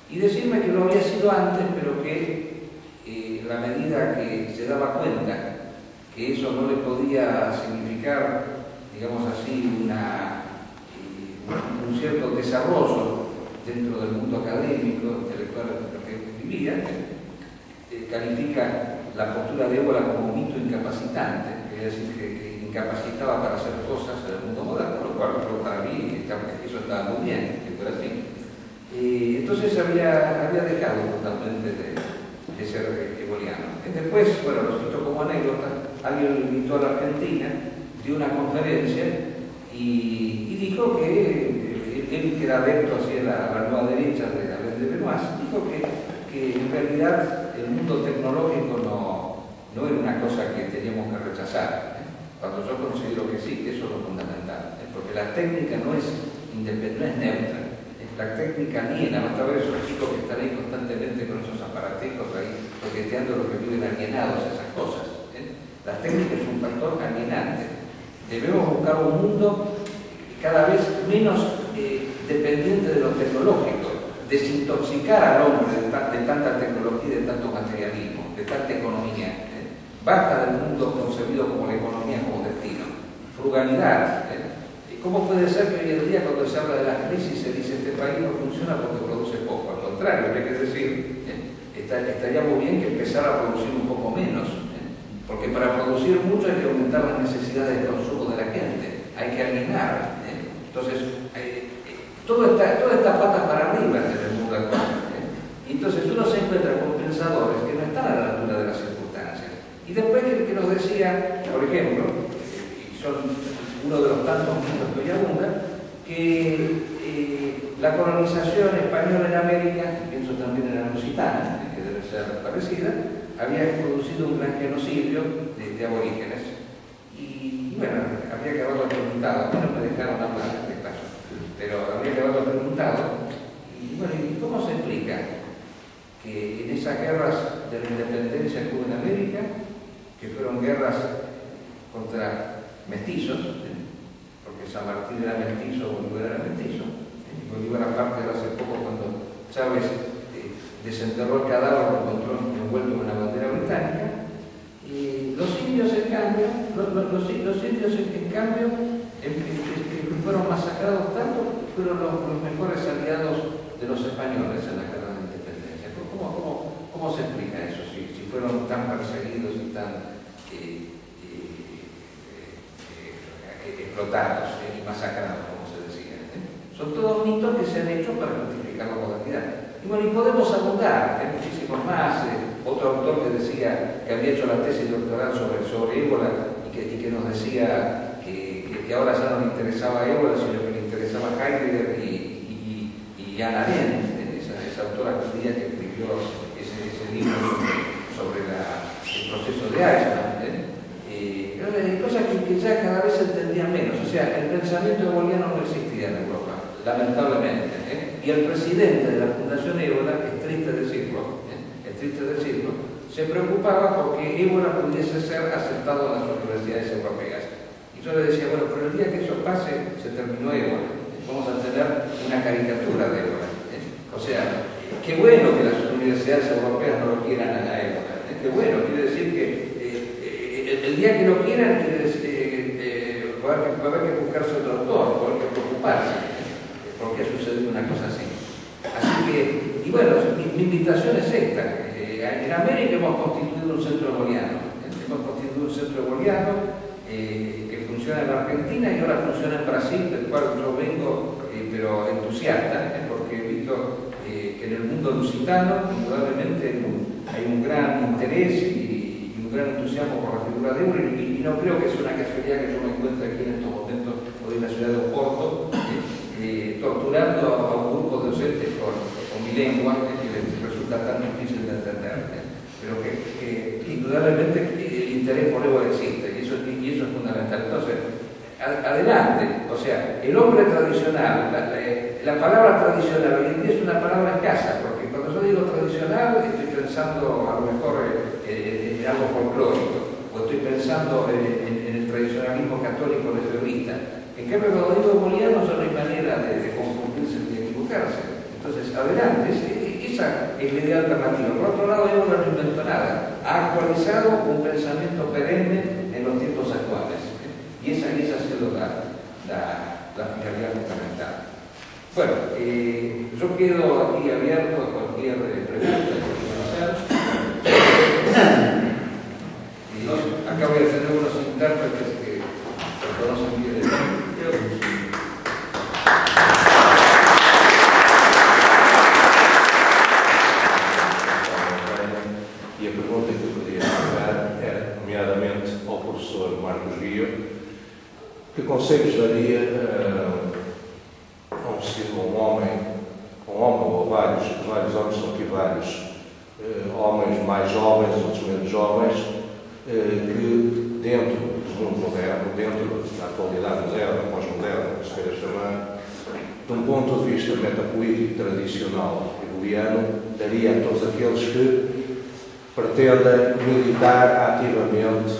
y decirme que lo había sido antes, pero que en la medida que se daba cuenta que eso no le podía significar, digamos así, un cierto desarrollo dentro del mundo académico, intelectual en el que vivía, califica la postura de Évola como mito incapacitante, es decir, que incapacitaba para hacer cosas en el mundo moderno, lo cual para mí eso estaba muy bien, que fuera así. Entonces había dejado totalmente de ser eboliano. Después, bueno, lo cito como anécdota, alguien lo invitó a la Argentina, dio una conferencia y dijo que él, que era adepto hacia la nueva derecha de Alain de Benoist, dijo que en realidad el mundo tecnológico no era una cosa que teníamos que rechazar. Cuando yo considero que sí, que eso es lo fundamental, porque la técnica no es independiente, no es neutra. La técnica aliena, otra vez esos chicos que están ahí constantemente con esos aparatejos ahí, toqueteando lo que viven alienados, esas cosas. La técnica es un factor alienante. Debemos buscar un mundo cada vez menos dependiente de lo tecnológico, desintoxicar al hombre de tanta tecnología y de tanto materialismo, de tanta economía. Basta del mundo concebido como la economía como destino. Frugalidad. ¿Cómo puede ser que hoy en día cuando se habla de las crisis se dice este país no funciona porque produce poco? Al contrario, hay que decir, estaría muy bien que empezara a producir un poco menos, porque para producir mucho hay que aumentar las necesidades de consumo de la gente, hay que alienar. Entonces, todo está patas para arriba en el mundo actual. Entonces uno se encuentra con pensadores que no están a la altura de las circunstancias. Y después que nos decía, por ejemplo, y son uno de los tantos mitos que hoy abundan, que la colonización española en América, pienso también en la lusitana, que debe ser parecida, había producido un gran genocidio de aborígenes. Y bueno, habría que haberlo preguntado, no me dejaron hablar en este caso, pero habría que haberlo preguntado. Y bueno, ¿y cómo se explica que en esas guerras de la independencia que hubo en América, que fueron guerras contra mestizos, porque San Martín era mestizo, Bolívar era mestizo, Bolívar aparte de hace poco cuando Chávez desenterró el cadáver, lo encontró envuelto en una bandera británica, y los indios en cambio, que fueron masacrados tanto, fueron los mejores aliados de los españoles en la guerra de la independencia. ¿Cómo se explica eso? Si fueron tan perseguidos y tan explotados y masacrados, como se decía. Son todos mitos que se han hecho para justificar la modernidad. Y bueno, y podemos abundar, hay muchísimos más. Otro autor que decía que había hecho la tesis doctoral sobre Évola y que nos decía que ahora ya no le interesaba Évola, sino que le interesaba Heidegger y Hannah Arendt, esa autora judía que escribió ese libro sobre el proceso de Eichmann. Cosas que ya cada vez se entendían menos. O sea, el pensamiento eboliano no existía en Europa, lamentablemente. Y el presidente de la Fundación Évola, es triste decirlo, se preocupaba porque Évola pudiese ser aceptado en las universidades europeas. Y yo le decía, bueno, pero el día que eso pase, se terminó Évola. Vamos a tener una caricatura de Évola. O sea, qué bueno que las universidades europeas no lo quieran a Évola. Qué bueno, quiere decir que el día que lo quieran, quiere decir va a haber que buscarse otro autor, va a haber que preocuparse, porque ha sucedido una cosa así. Así que, y bueno, mi invitación es esta. En América hemos constituido un centro eboliano. Que funciona en la Argentina y ahora funciona en Brasil, del cual yo vengo, pero entusiasta, porque he visto que en el mundo lusitano, indudablemente, hay un gran interés y un gran entusiasmo por la figura de Évola, y no creo que sea una casualidad que yo me encuentre aquí en estos momentos, hoy en la ciudad de Oporto, torturando a un grupo de docentes con mi lengua, que les resulta tan difícil de entender, pero que indudablemente el interés por Évola existe, y eso es fundamental. Entonces, adelante, o sea, el hombre tradicional, la palabra tradicional hoy en día es una palabra escasa, porque cuando yo digo tradicional estoy pensando a lo mejor en algo folclórico, o estoy pensando en el tradicionalismo católico lefebvrista. En cambio, cuando digo eboliano, no hay manera de confundirse ni de equivocarse. Entonces, adelante, esa es la idea alternativa. Por otro lado, Évola no inventó nada. Ha actualizado un pensamiento perenne en los tiempos actuales. Y esa ha sido la finalidad fundamental. Bueno, yo quedo aquí abierto a cualquier pregunta que quieran hacer. Acá voy a tener unos intérpretes que conocen bien el E a pergunta que eu podia fazer era, nomeadamente, ao professor Marcos Guia, que conselhos daria a um homem ou vários homens, são aqui vários homens mais jovens, outros menos jovens, que dentro do mundo moderno, dentro da atualidade moderna, pós-moderna, se queira chamar, de um ponto de vista metapolítico tradicional hegeliano, daria a todos aqueles que pretendem militar ativamente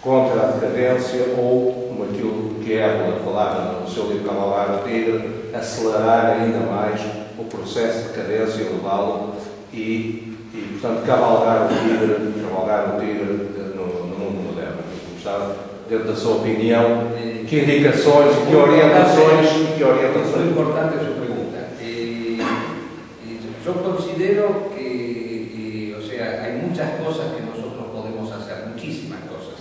contra a decadência ou, como aquilo que Évola falava no seu livro Cavalgar o Tigre, acelerar ainda mais o processo de decadência, levá-lo e, portanto, cavalgar o tigre no mundo moderno. Gostava, dentro da sua opinião, que indicações, que orientações... Muy importante su pregunta. Yo considero que, o sea, hay muchas cosas que nosotros podemos hacer, muchísimas cosas.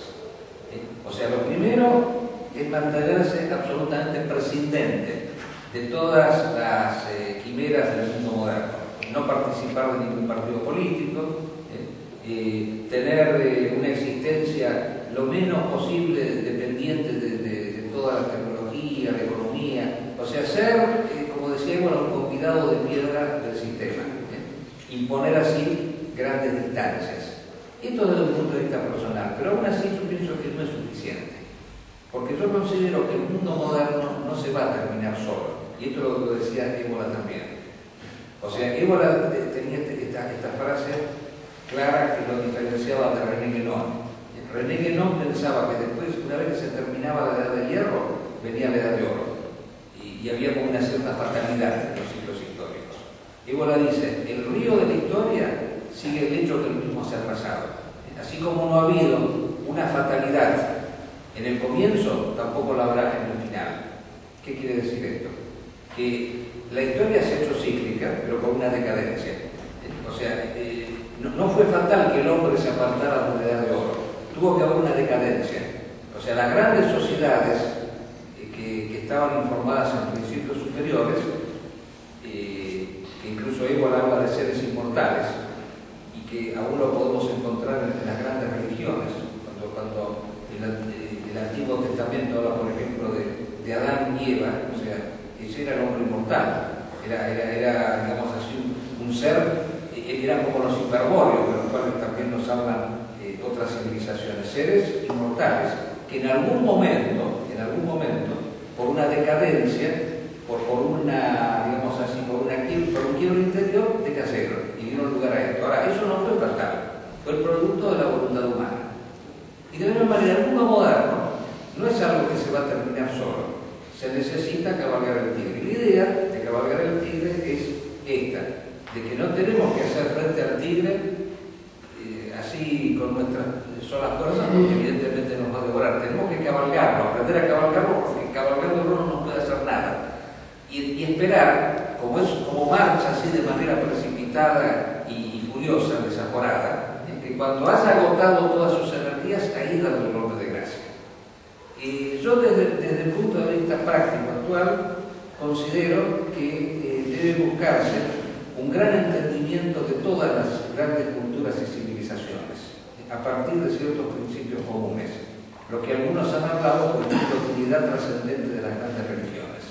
O sea, lo primero es mantenerse absolutamente prescindente de todas las quimeras del mundo moderno, no participar de ningún partido político, tener una existencia lo menos posible dependiente de toda la tecnología, la economía, o sea, ser, como decíamos, un convidado de piedra del sistema, imponer así grandes distancias. Esto desde un punto de vista personal, pero aún así yo pienso que no es suficiente, porque yo considero que el mundo moderno no se va a terminar solo. Y esto lo decía Évola también. O sea, Évola tenía esta frase clara que lo diferenciaba de René Guénon. René Guénon pensaba que después, una vez que se terminaba la edad de hierro, venía la edad de oro. Y había como una cierta fatalidad en los ciclos históricos. Évola dice, el río de la historia sigue el hecho que el mismo se ha trazado. Así como no ha habido una fatalidad en el comienzo, tampoco la habrá en el final. ¿Qué quiere decir esto? Que la historia se ha hecho cíclica, pero con una decadencia. O sea, no fue fatal que el hombre se apartara de la edad de oro. Tuvo que haber una decadencia. O sea, las grandes sociedades que estaban informadas en principios superiores, que incluso Évola habla de seres inmortales, y que aún lo podemos encontrar en las grandes religiones, cuando el Antiguo Testamento habla, por ejemplo, de Adán y Eva, o sea, ese era el hombre inmortal, era digamos así, un ser, eran como los hiperbóreos, de los cuales también nos hablan otras civilizaciones, seres inmortales, que en algún momento, por una decadencia, por una, digamos así, por un quiebro interior, decayeron y dieron lugar a esto. Ahora, eso no fue fatal, fue el producto de la voluntad humana. Y de alguna manera, el mundo moderno no es algo que se va a terminar solo. Se necesita cabalgar el tigre. La idea de cabalgar el tigre es esta, de que no tenemos que hacer frente al tigre así con nuestras solas fuerzas, porque evidentemente nos va a devorar. Tenemos que cabalgarlo, aprender a cabalgarlo, porque cabalgando no nos puede hacer nada. Y esperar, como marcha así de manera precipitada y furiosa, desaforada, que cuando haya agotado todas sus energías, ahí da el golpe de gracia. Yo desde el punto de vista práctico actual considero que debe buscarse un gran entendimiento de todas las grandes culturas y civilizaciones a partir de ciertos principios comunes, lo que algunos han hablado de la utilidad trascendente de las grandes religiones.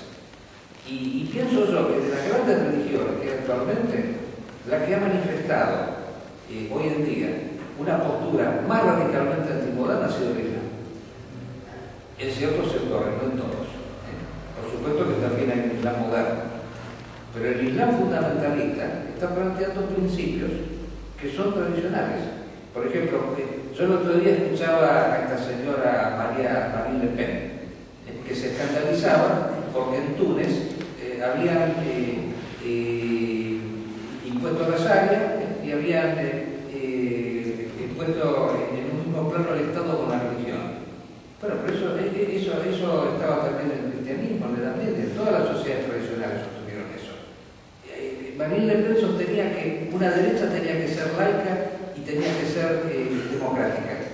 Y pienso yo que de las grandes religiones que actualmente, la que ha manifestado hoy en día una postura más radicalmente antimoderna ha sido el Islam. En ciertos sectores, no en todos. Por supuesto que también hay un Islam moderno. Pero el Islam fundamentalista está planteando principios que son tradicionales. Por ejemplo, yo el otro día escuchaba a esta señora Marine Le Pen, que se escandalizaba porque en Túnez habían impuesto a las áreas y habían puesto en un mismo plano al Estado con la religión. Bueno, pero eso estaba también en el cristianismo, en la Edad Media, todas las sociedades tradicionales sostuvieron eso. Marine Le Pen sostenía que una derecha tenía que ser laica y tenía que ser democrática.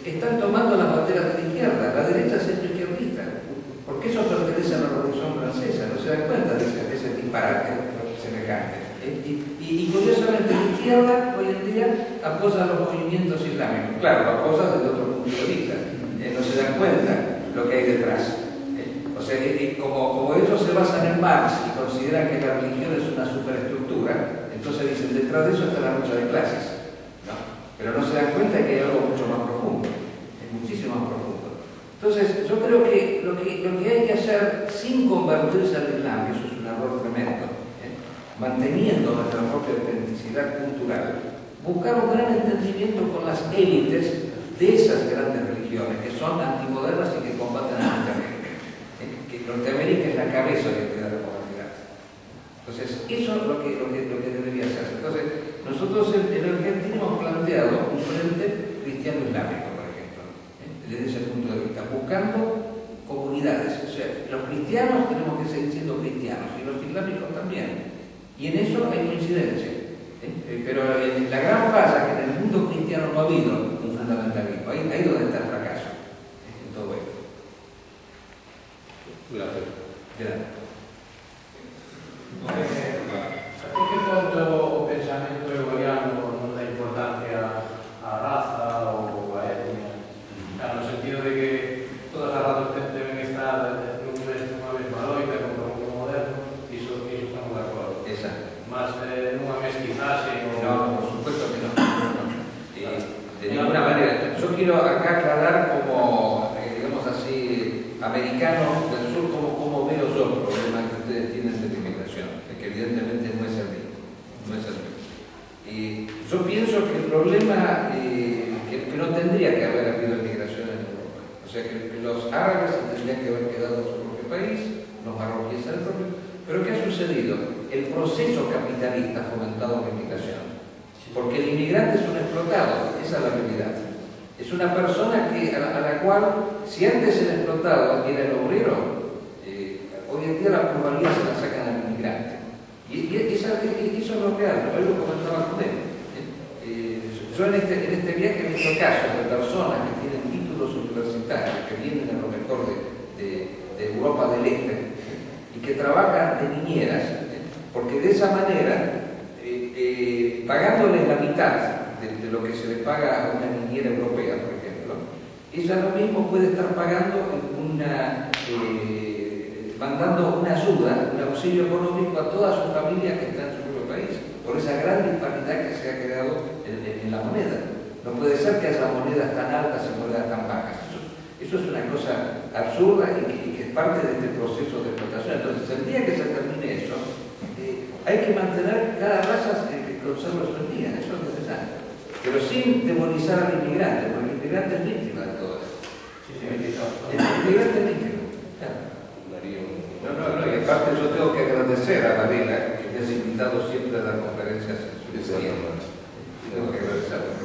Están tomando las banderas de la izquierda, la derecha es izquierdista, porque eso pertenece a la Revolución Francesa, no se dan cuenta de ese disparate semejante. Y curiosamente la izquierda hoy en día apoya los movimientos islámicos, claro, lo apoya desde otro punto de vista, no se dan cuenta lo que hay detrás. O sea, como ellos se basan en Marx y consideran que la religión es una superestructura, entonces dicen, detrás de eso está la lucha de clases, ¿no? Pero no se dan cuenta que hay algo mucho más profundo, es muchísimo más profundo. Entonces, yo creo que lo que hay que hacer sin convertirse al Islam, eso es un error tremendo, manteniendo nuestra propia autenticidad cultural, buscar un gran entendimiento con las élites de esas grandes religiones que son antimodernas y que combaten a Norteamérica. Que Norteamérica es la cabeza de la humanidad. Entonces, eso es lo que debería hacerse. Entonces, nosotros en Argentina hemos planteado un frente cristiano-islámico, por ejemplo, desde ese punto de vista, buscando comunidades. O sea, los cristianos tenemos que seguir siendo cristianos y los islámicos también. Y en eso hay coincidencia. Pero la gran falla es que en el mundo cristiano no ha habido un fundamentalismo. Ahí donde está el fracaso en todo esto. Gracias. A que punto o pensamento hegeliano non dá importancia á raza ou á etnia? No sentido de que todas as razas deben estar nunha mesma loita contra o mundo moderno, iso estamos de acordo. Exacto. Mas nunha mestizaxe ou... No, por supuesto que no. De ninguna manera. Yo quiero acá aclarar como, digamos así, americano del sur, cómo veo yo el problema que ustedes tienen de la inmigración, que evidentemente no es el mismo. No es el mismo. Yo pienso que el problema, que no tendría que haber habido inmigración en Europa. O sea, que los árabes tendrían que haber quedado en su propio país, los marroquíes en el propio. Pero ¿qué ha sucedido? El proceso capitalista ha fomentado la inmigración. Porque el inmigrante es un explotado, esa es la realidad. Es una persona a la cual, si antes el explotado era el obrero, hoy en día la pluralidad se la sacan al inmigrante. Y eso es lo real, yo lo comentaba con él. Yo en este viaje he visto casos de personas que tienen títulos universitarios, que vienen a lo mejor de Europa del Este, y que trabajan de niñeras, porque de esa manera, pagándoles la mitad de lo que se le paga a una niñera europea, por ejemplo, ella lo mismo puede estar pagando mandando una ayuda, un auxilio económico a toda su familia que está en su propio país, por esa gran disparidad que se ha creado en la moneda. No puede ser que haya monedas tan altas y monedas tan bajas. Eso es una cosa absurda y que es parte de este proceso de explotación. Entonces, el día que se termine eso, hay que mantener cada raza que conserva su día, eso es necesario. Pero sin demonizar al inmigrante, porque el inmigrante es víctima de todo esto. El inmigrante es víctima. No, y aparte yo tengo que agradecer a Varela que me has invitado siempre a dar conferencias en su experiencia. Tengo que agradecerlo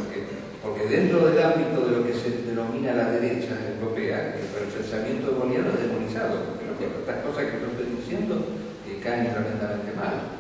porque dentro del ámbito de lo que se denomina la derecha europea, el pensamiento boliviano es demonizado, porque estas cosas que yo estoy diciendo caen tremendamente mal.